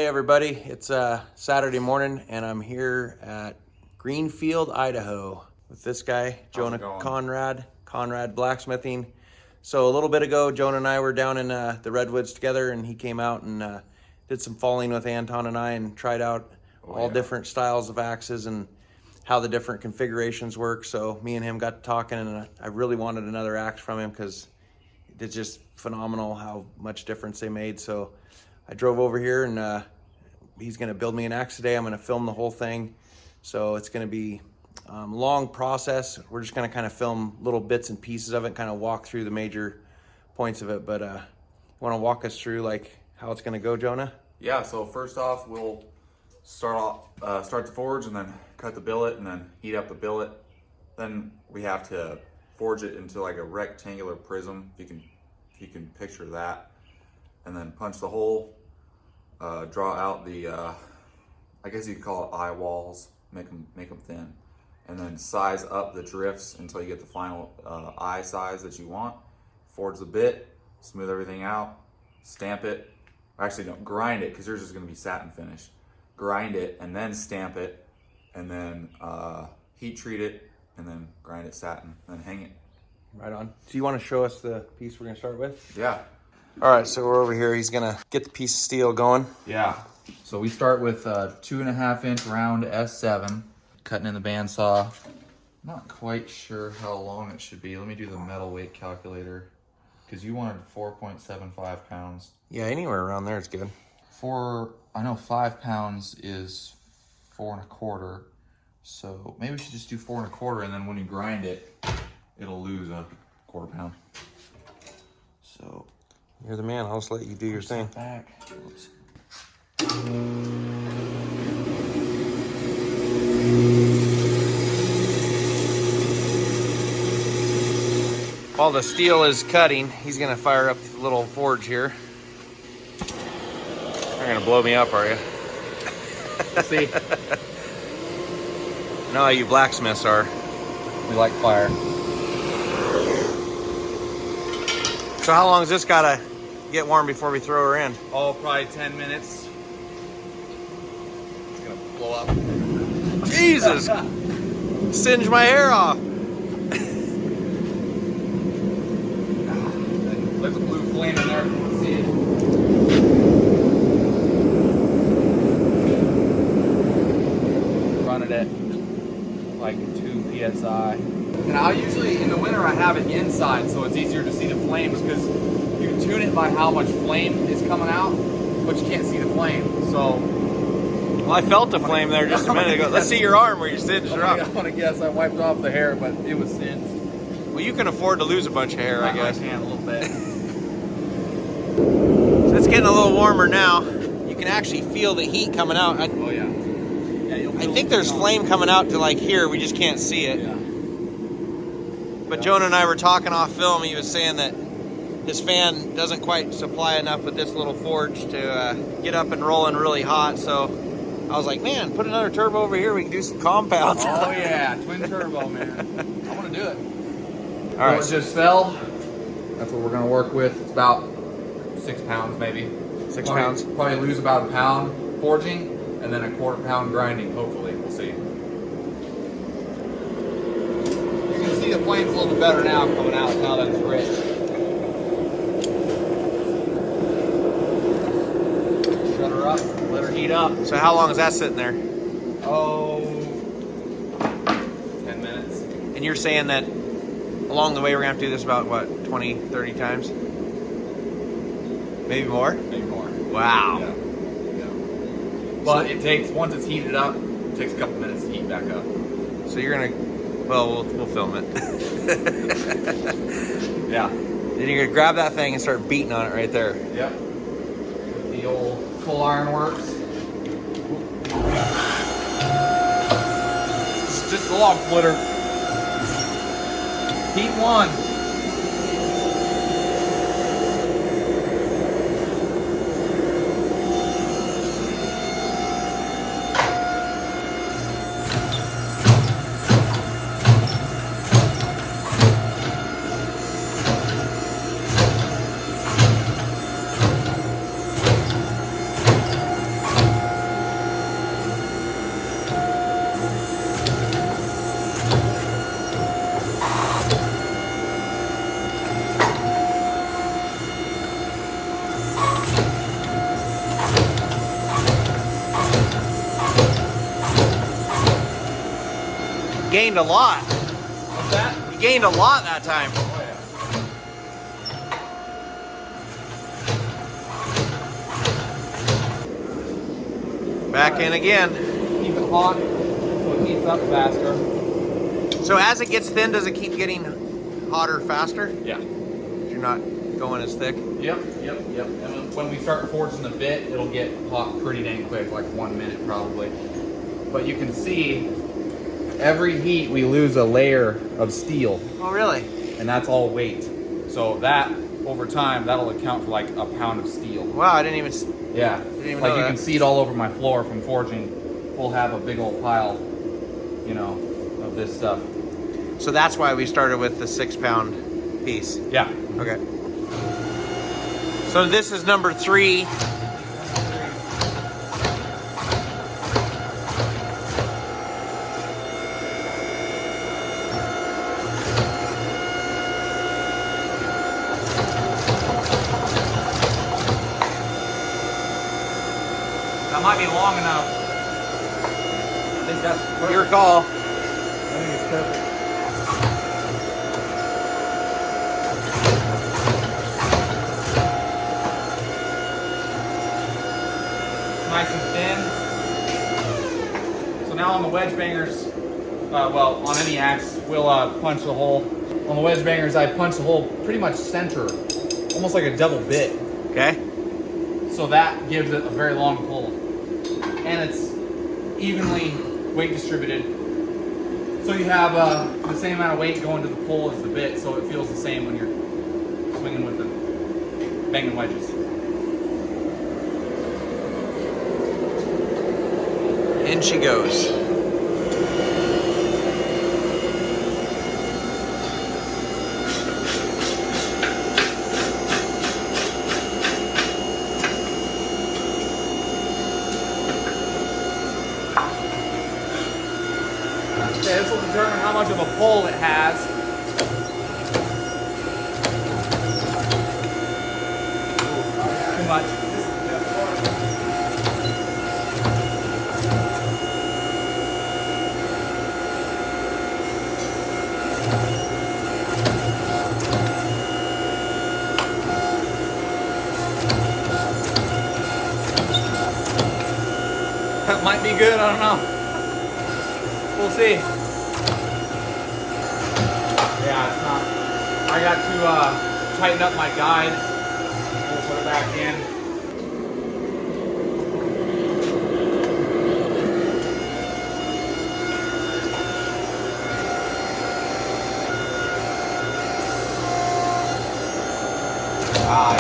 Hey everybody, it's Saturday morning and I'm here at Greenfield, Idaho with this guy, Jonah Conrad Blacksmithing. So a little bit ago, Jonah and I were down in the Redwoods together and he came out and did some falling with Anton and I and tried out all different styles of axes and how the different configurations work. So me and him got to talking and I really wanted another axe from him because it's just phenomenal how much difference they made. So I drove over here and he's gonna build me an axe today. I'm gonna film the whole thing. So it's gonna be a long process. We're just gonna kind of film little bits and pieces of it, kind of walk through the major points of it. But you wanna walk us through like how it's gonna go, Jonah? Yeah, so first off, we'll start the forge and then cut the billet and then heat up the billet. Then we have to forge it into like a rectangular prism, if you can picture that. And then punch the hole, draw out the, I guess you could call it eye walls, make them thin. And then size up the drifts until you get the final eye size that you want. Forge the bit, smooth everything out, stamp it. Actually, don't grind it because yours is going to be satin finish. Grind it and then stamp it, and then heat treat it, and then grind it satin, and then hang it. Right on. So you want to show us the piece we're going to start with? Yeah. All right, so we're over here. He's gonna get the piece of steel going. Yeah. So we start with a 2.5 inch round S7, cutting in the bandsaw. Not quite sure how long it should be. Let me do the metal weight calculator, because you wanted 4.75 pounds. Yeah, anywhere around there is good. I know 5 pounds is 4 1/4. So maybe we should just do 4 1/4, and then when you grind it, it'll lose a 1/4 pound. So. You're the man. I'll just let you do your thing. Back. Oops. While the steel is cutting, he's gonna fire up the little forge here. You're gonna blow me up, are you? See? I know how you blacksmiths are. We like fire. So how long has this gotta get warm before we throw her in? Oh, probably 10 minutes. It's gonna blow up. Jesus! Singe my hair off. There's a blue flame in there. See it? Run it at like 2 psi. And I usually, in the winter, I have it inside, so it's easier to see the flames, because you can tune it by how much flame is coming out, but you can't see the flame, so. Well, I felt the flame there just a minute ago. Let's see your arm where you singed her up. I want to guess I wiped off the hair, but it was singed. Well, you can afford to lose a bunch of hair, I guess. I can a little bit. So it's getting a little warmer now. You can actually feel the heat coming out. Oh, yeah. I think there's flame coming out to like here. We just can't see it. Yeah. But Jonah and I were talking off film. He was saying that his fan doesn't quite supply enough with this little forge to get up and rolling really hot. So I was like, man, put another turbo over here. We can do some compounds. Oh yeah, twin turbo, man. I want to do it. All right. It just fell. That's what we're gonna work with. It's about 6 pounds, maybe. 6 pounds. Probably lose about a pound forging, and then a 1/4 pound grinding. Hopefully, we'll see. You can see the flames a little bit better now coming out now that it's rich. Shut her up. Let her heat up. So how long is that sitting there? Oh, 10 minutes. And you're saying that along the way we're gonna have to do this about what, 20, 30 times? Maybe more? Maybe more. Wow. Yeah. Yeah. But it takes, once it's heated up, it takes a couple minutes to heat back up. So you're gonna, well, we'll film it. Yeah. Then you're gonna grab that thing and start beating on it right there. Yep. The old full iron works. It's just a log splitter. Heat 1. gained a lot. What's that? You gained a lot that time. Oh, yeah. Back in again. Keep it hot so it heats up faster. So as it gets thin, does it keep getting hotter faster? Yeah. You're not going as thick? Yep. And when we start forging the bit, it'll get hot pretty dang quick, like 1 minute probably. But you can see every heat we lose a layer of steel. Oh, really? And that's all weight. So that, over time, that'll account for like a pound of steel. Wow, I didn't even... Yeah. Didn't even like know you that. can see it all over my floor from forging. We'll have a big old pile, you know, of this stuff. So that's why we started with the 6-pound piece. Yeah. Okay. So this is number 3. That might be long enough. I think that's perfect. Your call. I think it's perfect. Nice and thin. So now on the wedge bangers, well, on any axe, we'll punch the hole. On the wedge bangers, I punch the hole pretty much center, almost like a double bit. Okay. So that gives it a very long pull. And it's evenly weight distributed. So you have the same amount of weight going to the pole as the bit, so it feels the same when you're swinging with the banging wedges. In she goes. Okay, this will determine how much of a pull it has. Too much. That might be good, I don't know. We'll see. Yeah, it's not. I got to tighten up my guides. We'll put it back in.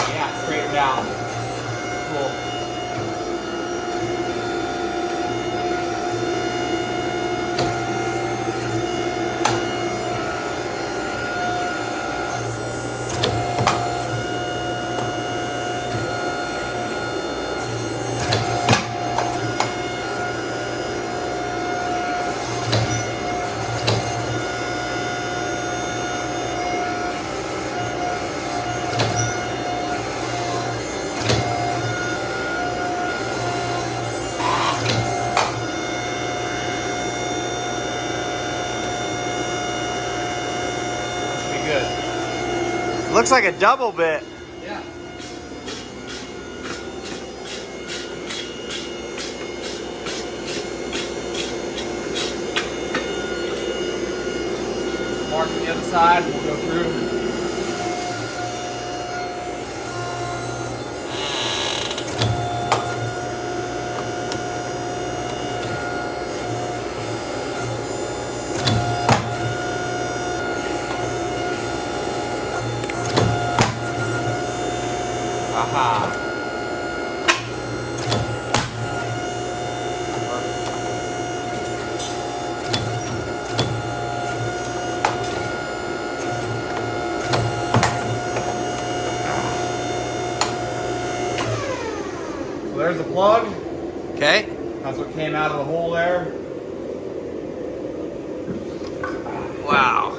Yeah, straight down. Cool. Looks like a double bit. Yeah. Mark on the other side, we'll go through. Aha. So there's the plug. Okay. That's what came out of the hole there. Wow.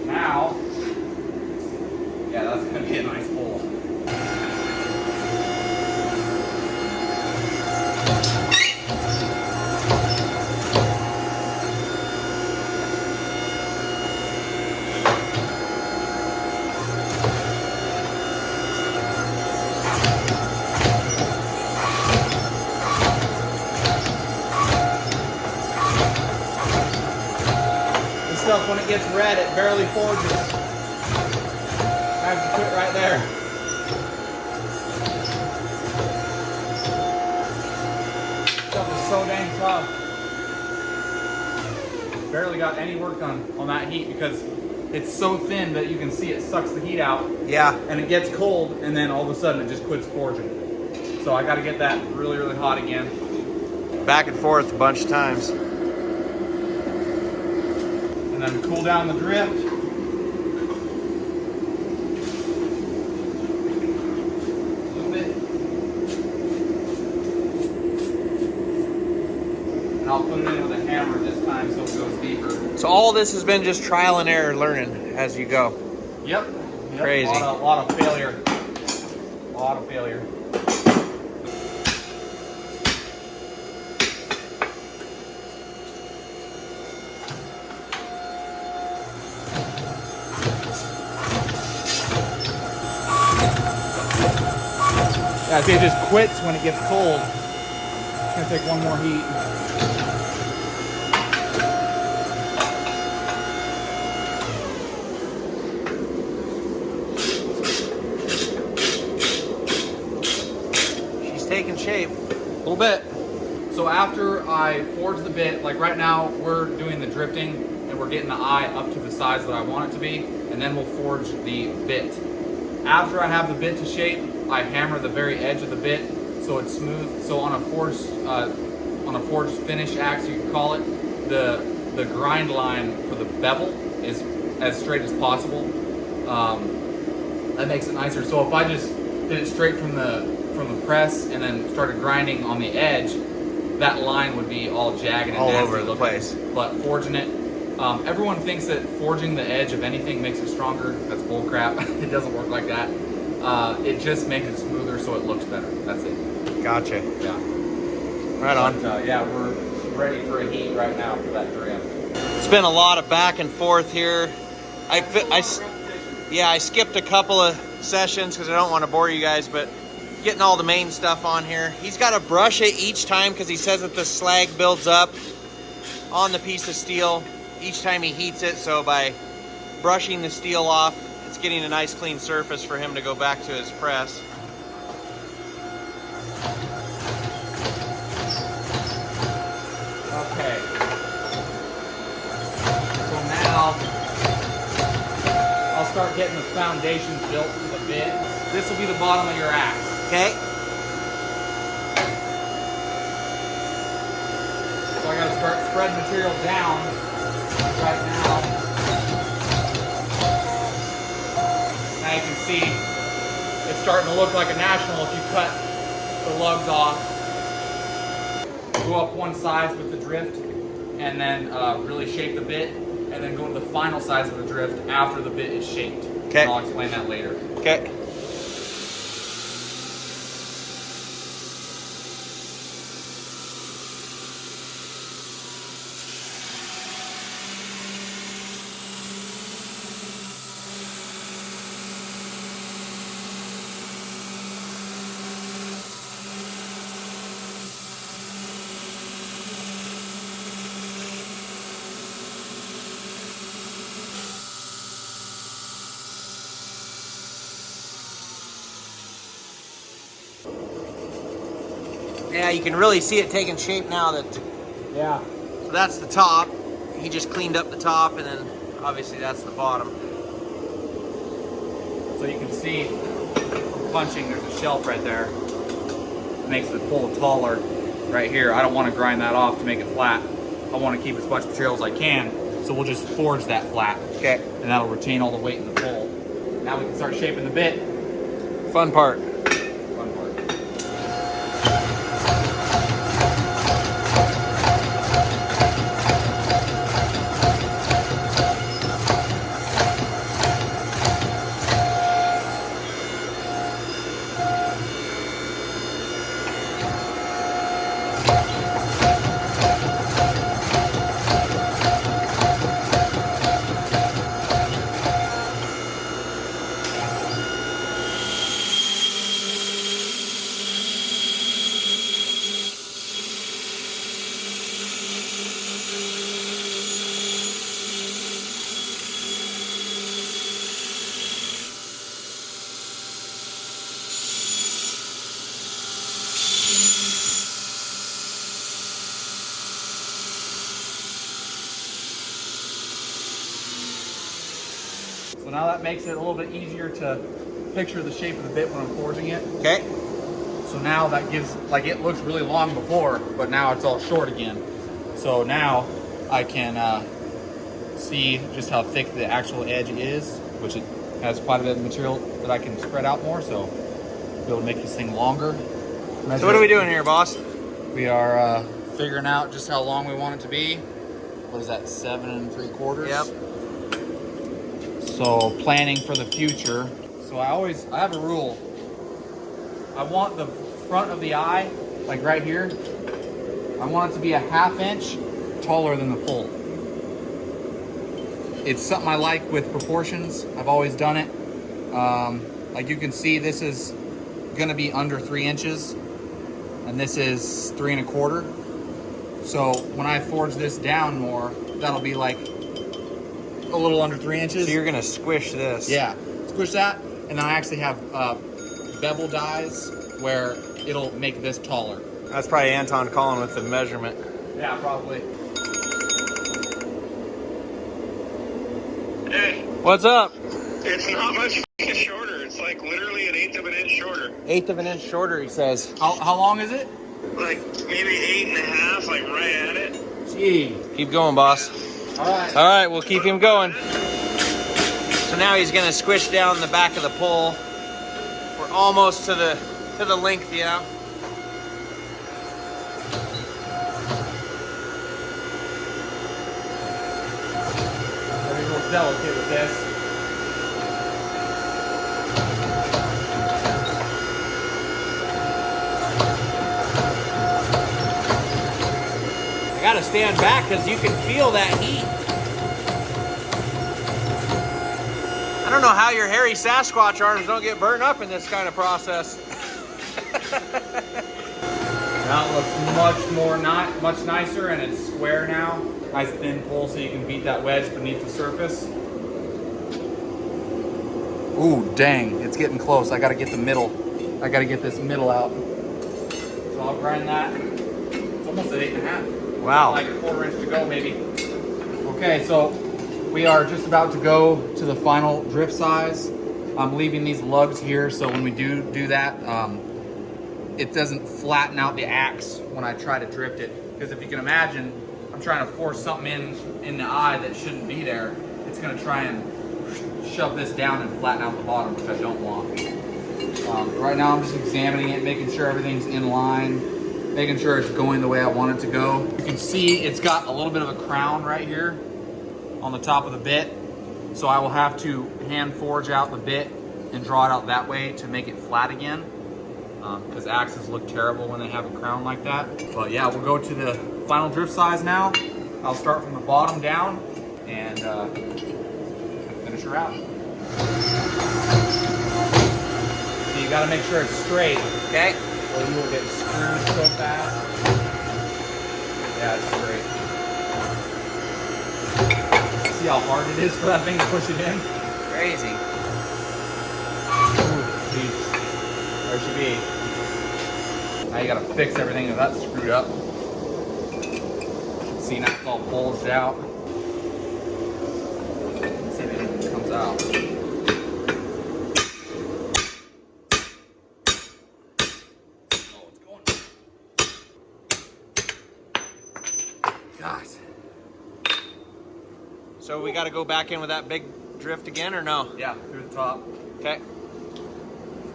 Now, yeah, that's gonna be a nice pull. This stuff, when it gets red, it barely forges. I have to put it right there. This stuff is so dang tough. Barely got any work done on that heat because it's so thin that you can see it sucks the heat out. Yeah. And it gets cold, and then all of a sudden it just quits forging. So I got to get that really, really hot again. Back and forth a bunch of times. And then cool down the drift. A little bit. And I'll put it in with a hammer this time so it goes deeper. So all this has been just trial and error learning as you go. Yep. Crazy. A lot of failure. A lot of failure. Yeah, see, it just quits when it gets cold. It's gonna take one more heat. She's taking shape. A little bit. So after I forge the bit, like right now we're doing the drifting and we're getting the eye up to the size that I want it to be, and then we'll forge the bit. After I have the bit to shape, I hammer the very edge of the bit so it's smooth. So on a forged finish axe, you can call it, the grind line for the bevel is as straight as possible. That makes it nicer. So if I just did it straight from the press and then started grinding on the edge, that line would be all jagged and all nasty over the looking. place. But forging it, everyone thinks that forging the edge of anything makes it stronger. That's bull crap. It doesn't work like that. It just makes it smoother so it looks better. That's it. Gotcha. Yeah. Right on. But, yeah, we're ready for a heat right now for that drift. It's been a lot of back and forth here. I skipped a couple of sessions because I don't want to bore you guys, but getting all the main stuff on here. He's got to brush it each time because he says that the slag builds up on the piece of steel each time he heats it. So by brushing the steel off, it's getting a nice clean surface for him to go back to his press. Okay. So now I'll start getting the foundations built for the bit. This will be the bottom of your axe. Okay. So I gotta start spreading material down right now. Now you can see it's starting to look like a national if you cut the lugs off. Go up one size with the drift and then really shape the bit, and then go to the final size of the drift after the bit is shaped. Okay. And I'll explain that later. Okay. Yeah, you can really see it taking shape now. Yeah. So that's the top. He just cleaned up the top, and then obviously that's the bottom. So you can see from punching, there's a shelf right there. It makes the pull taller right here. I don't want to grind that off to make it flat. I want to keep as much material as I can, so we'll just forge that flat. Okay. And that'll retain all the weight in the pull. Now we can start shaping the bit. Fun part. Fun part. So now that makes it a little bit easier to picture the shape of the bit when I'm forging it. Okay. So now that gives, like, it looks really long before, but now it's all short again. So now I can see just how thick the actual edge is, which it has quite a bit of material that I can spread out more, so be able to make this thing longer. So what are we doing here, boss? We are figuring out just how long we want it to be. What is that, 7 3/4? Yep. So planning for the future. So I have a rule. I want the front of the eye, like right here, I want it to be a 1/2 inch taller than the pole. It's something I like with proportions. I've always done it. Like you can see, this is gonna be under 3 inches, and this is 3 1/4. So when I forge this down more, that'll be like a little under 3 inches. So you're gonna squish this. Yeah, squish that, and then I actually have bevel dies where it'll make this taller. That's probably Anton calling with the measurement. Yeah, probably. Hey, What's up? it's not much shorter. It's like literally 1/8 of an inch shorter. 1/8 of an inch shorter, he says. How long is it? Like maybe 8.5, like right at it. Gee. Keep going, boss. All right. All right, we'll keep him going. So now he's gonna squish down the back of the pole. We're almost to the length, yeah. Very real delicate with this. I gotta stand back because you can feel that heat. I don't know how your hairy Sasquatch arms don't get burned up in this kind of process. Now it looks much nicer, and it's square now. Nice thin pole so you can beat that wedge beneath the surface. Ooh, dang, it's getting close. I gotta get the middle. I gotta get this middle out. So I'll grind that. It's almost at 8.5. Wow. Like a 1/4 inch to go, maybe. Okay, so we are just about to go to the final drift size. I'm leaving these lugs here, so when we do that, it doesn't flatten out the axe when I try to drift it. Because if you can imagine, I'm trying to force something in the eye that shouldn't be there. It's gonna try and shove this down and flatten out the bottom, which I don't want. Right now I'm just examining it, making sure everything's in line, making sure it's going the way I want it to go. You can see it's got a little bit of a crown right here on the top of the bit. So I will have to hand forge out the bit and draw it out that way to make it flat again. Because axes look terrible when they have a crown like that. But yeah, we'll go to the final drift size now. I'll start from the bottom down and finish her out. So you gotta make sure it's straight, Okay. or you will get screwed so fast. Yeah, it's straight. See how hard it is for that thing to push it in? Crazy. Ooh, geez. There she be. Now you gotta fix everything if that's screwed up. See, now it's all bulged out. Let's see if anything comes out. Oh, it's going. God. So we gotta go back in with that big drift again, or no? Yeah, through the top. Okay.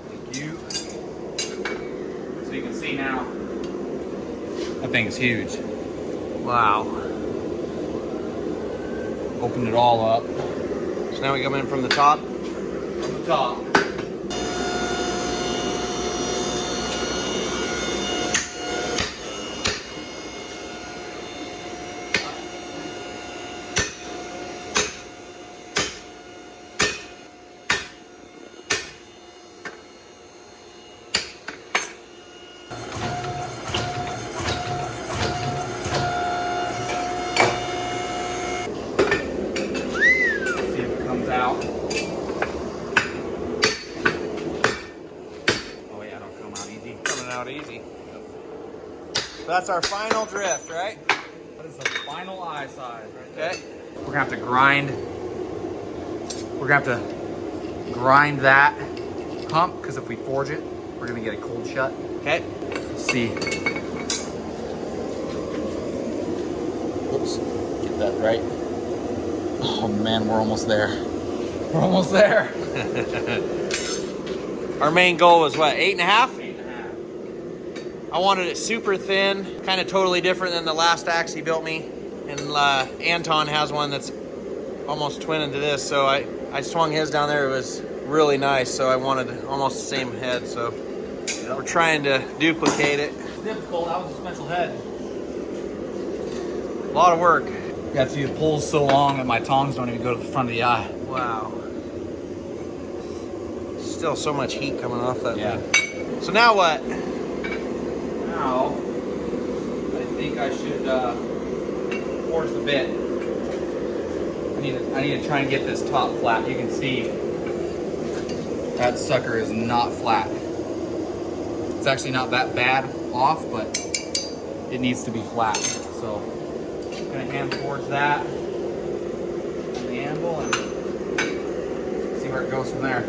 Thank you. So you can see now, that thing's huge. Wow. Open it all up So now we come in from the top. from the top. See if it comes out. Oh yeah, don't come out easy. Coming out easy. So that's our final drift, right? That is the final eye size right there. Okay. We're gonna have to grind. We're We're gonna have to grind that hump because if we forge it, we're gonna get a cold shut. Okay. Let's see. Oops, get that right. Oh man, we're almost there. We're almost there. Our main goal was what, 8.5? 8.5. I wanted it super thin, kind of totally different than the last axe he built me. And Anton has one that's almost twinning to this, so I swung his down there. It was really nice, so I wanted almost the same head, so we're trying to duplicate it. It's difficult. That was a special head. A lot of work. Yeah, see, the pole's so long that my tongs don't even go to the front of the eye. Wow. Still so much heat coming off that Yeah. thing. So now what? Now, I think I should forge the bit. I need to try and get this top flat. You can see that sucker is not flat. It's actually not that bad off, but it needs to be flat. So I'm gonna hand forge that on the anvil and see where it goes from there.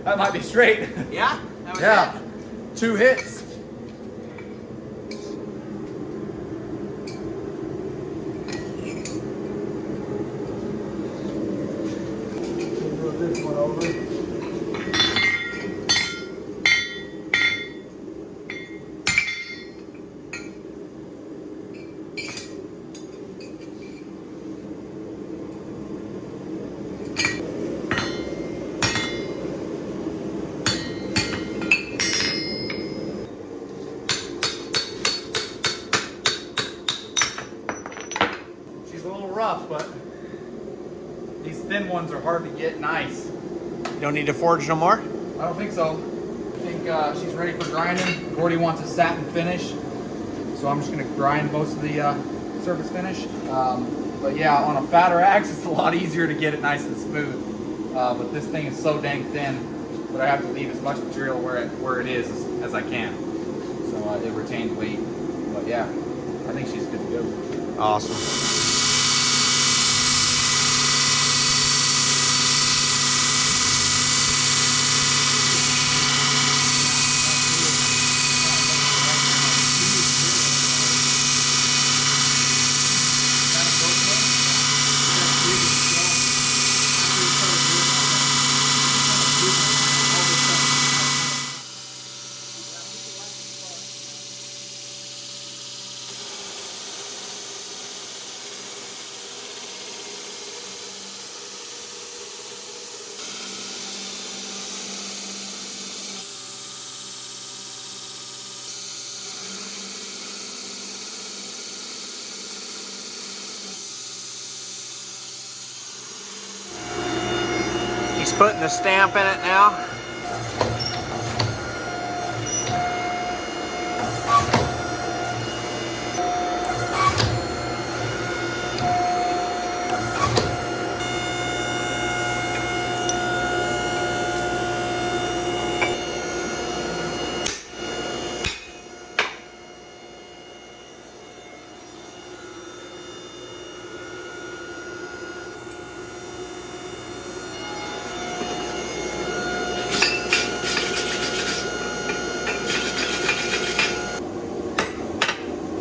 That might be straight. Yeah? That was Yeah. it? 2 hits. Move this one over. She's a little rough, but these thin ones are hard to get nice. You don't need to forge no more? I don't think so. I think she's ready for grinding. Gordy wants a satin finish, so I'm just gonna grind most of the surface finish. But yeah, on a fatter axe, it's a lot easier to get it nice and smooth. But this thing is so dang thin that I have to leave as much material where it is as I can, so it retains weight. But yeah, I think she's good to go. Awesome. He's putting a stamp in it now.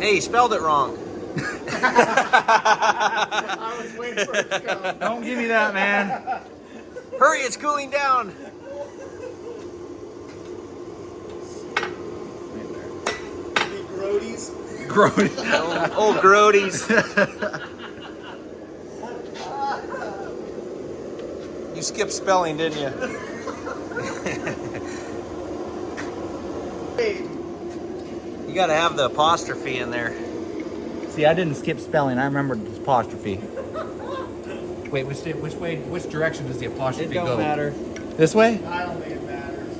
Hey, you spelled it wrong. I was waiting for it to come. Don't give me that, man. Hurry, it's cooling down. Any grodies? Grody. Old grodies. You skipped spelling, didn't you? Hey, You gotta have the apostrophe in there. See, I didn't skip spelling. I remembered the apostrophe. Wait, which direction does the apostrophe It don't go? matter. This way? I don't think it matters.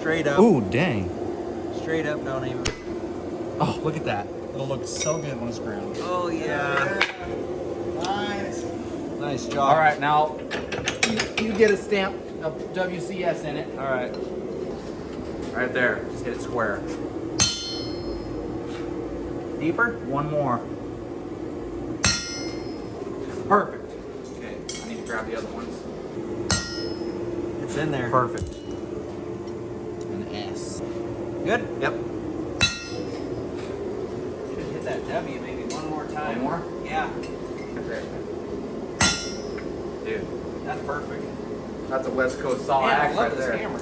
Straight up. Ooh, dang. Straight up, don't even. Oh, look at that. It'll look so good when it's ground. Oh, yeah. Nice. Nice job. All right, now you get a stamp of WCS in it. All right. Right there. Just hit it square. Deeper? One more. Perfect. Okay, I need to grab the other ones. It's in there. Perfect. An S. Good? Yep. Should hit that W maybe one more time. One more? Yeah. Dude, That's perfect. that's a West Coast saw Man, I axe love right this there. hammer.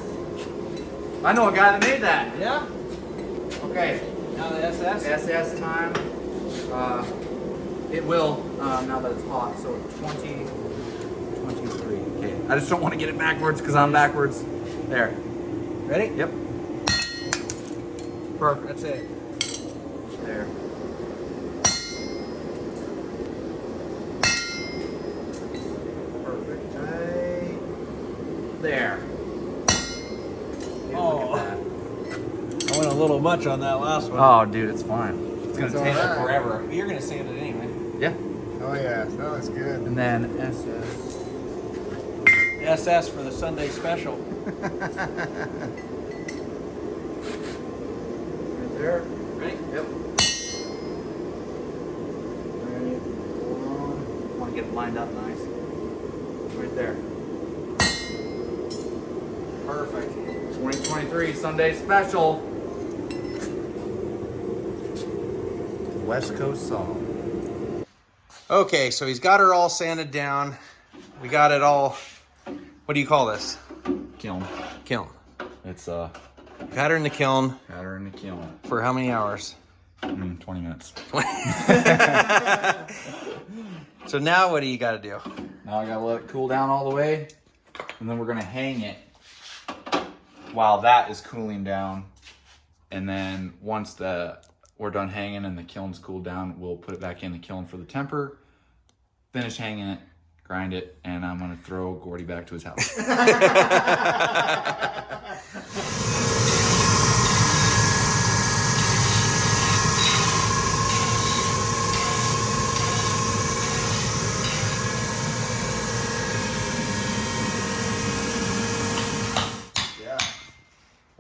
I know a guy that made that. Yeah? Okay, Now the SS? SS time. It will, now that it's hot, so 20, 23. Okay, I just don't want to get it backwards because I'm backwards. There. Ready? Yep. Perfect. That's it. There. Perfect. Right there. Dude, Oh. look at that. I went a little much on that last one. Oh, dude, it's fine. It's gonna It's take alright. Forever. You're going to sand it anyway. Yeah. Oh yeah, that was good. And then SS. SS for the Sunday special. Right there. Ready? Yep. Ready. Hold on. Want to get it lined up nice. Right there. Perfect. 2023 Sunday special. West Coast saw. Okay, so he's got her all sanded down. We got it all. What do you call this? Kiln. Kiln. It's Got her in the kiln got her in the kiln. for how many hours? 20 minutes. So now what do you got to do? Now I gotta let it cool down all the way, and then we're gonna hang it while that is cooling down. And then once we're done hanging and the kiln's cooled down, we'll put it back in the kiln for the temper, finish hanging it, grind it, and I'm gonna throw Gordy back to his house. Yeah.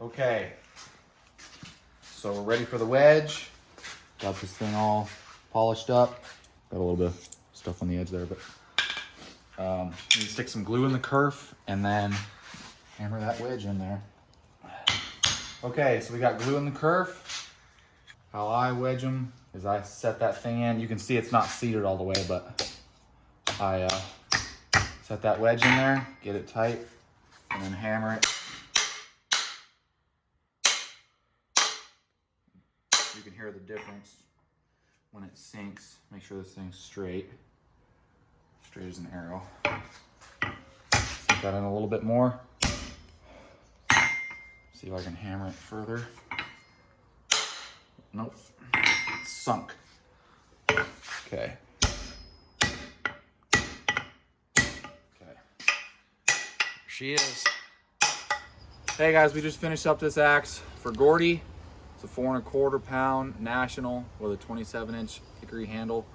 Okay, so we're ready for the wedge. Got this thing all polished up. Got a little bit of stuff on the edge there, but you stick some glue in the kerf and then hammer that wedge in there. Okay, so we got glue in the kerf. How I wedge them is I set that thing in. You can see it's not seated all the way, but I set that wedge in there, get it tight, and then hammer it. You can hear the difference when it sinks. Make sure this thing's straight as an arrow. Sink that in a little bit more. See if I can hammer it further. Nope, it's sunk. Okay. She is. Hey guys, we just finished up this axe for Gordy. It's a 4 1/4 pound national with a 27-inch hickory handle.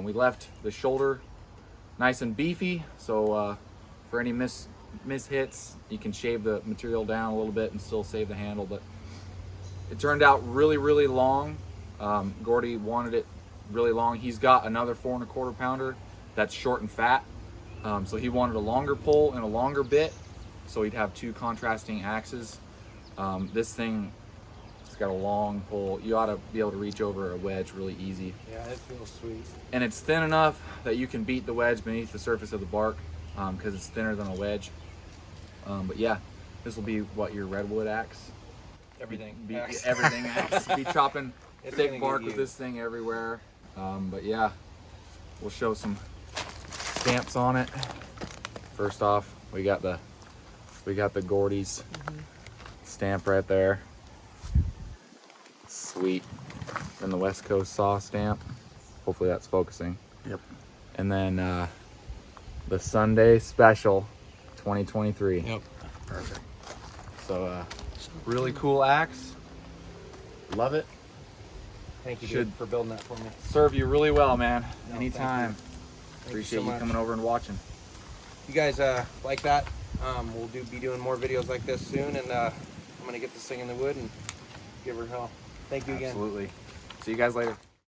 We left the shoulder nice and beefy, so for any mishits, you can shave the material down a little bit and still save the handle. But it turned out really long. Gordy wanted it really long. He's got another 4 1/4 pounder that's short and fat, so he wanted a longer pole and a longer bit, so he'd have two contrasting axes. This thing, it's got a long pole. You ought to be able to reach over a wedge really easy. Yeah, it feels sweet. And it's thin enough that you can beat the wedge beneath the surface of the bark because it's thinner than a wedge. But yeah, this will be what, your redwood axe? Everything. Everything axe. Be chopping It's thick gonna bark get with you. this thing everywhere. But yeah, we'll show some stamps on it. First off, we got the Gordy's stamp right there. Sweet. And the West Coast saw stamp. Hopefully that's focusing. Yep. And then the Sunday Special 2023. Yep. Perfect. So, really cool axe. Love it. Thank you, Should- dude, for building that for me. Serve you really well, man. No, Anytime. Thank Appreciate so you much. coming over and watching. You guys like that? We'll be doing more videos like this soon, and I'm gonna get this thing in the wood and give her hell. Thank you again. Absolutely. See you guys later.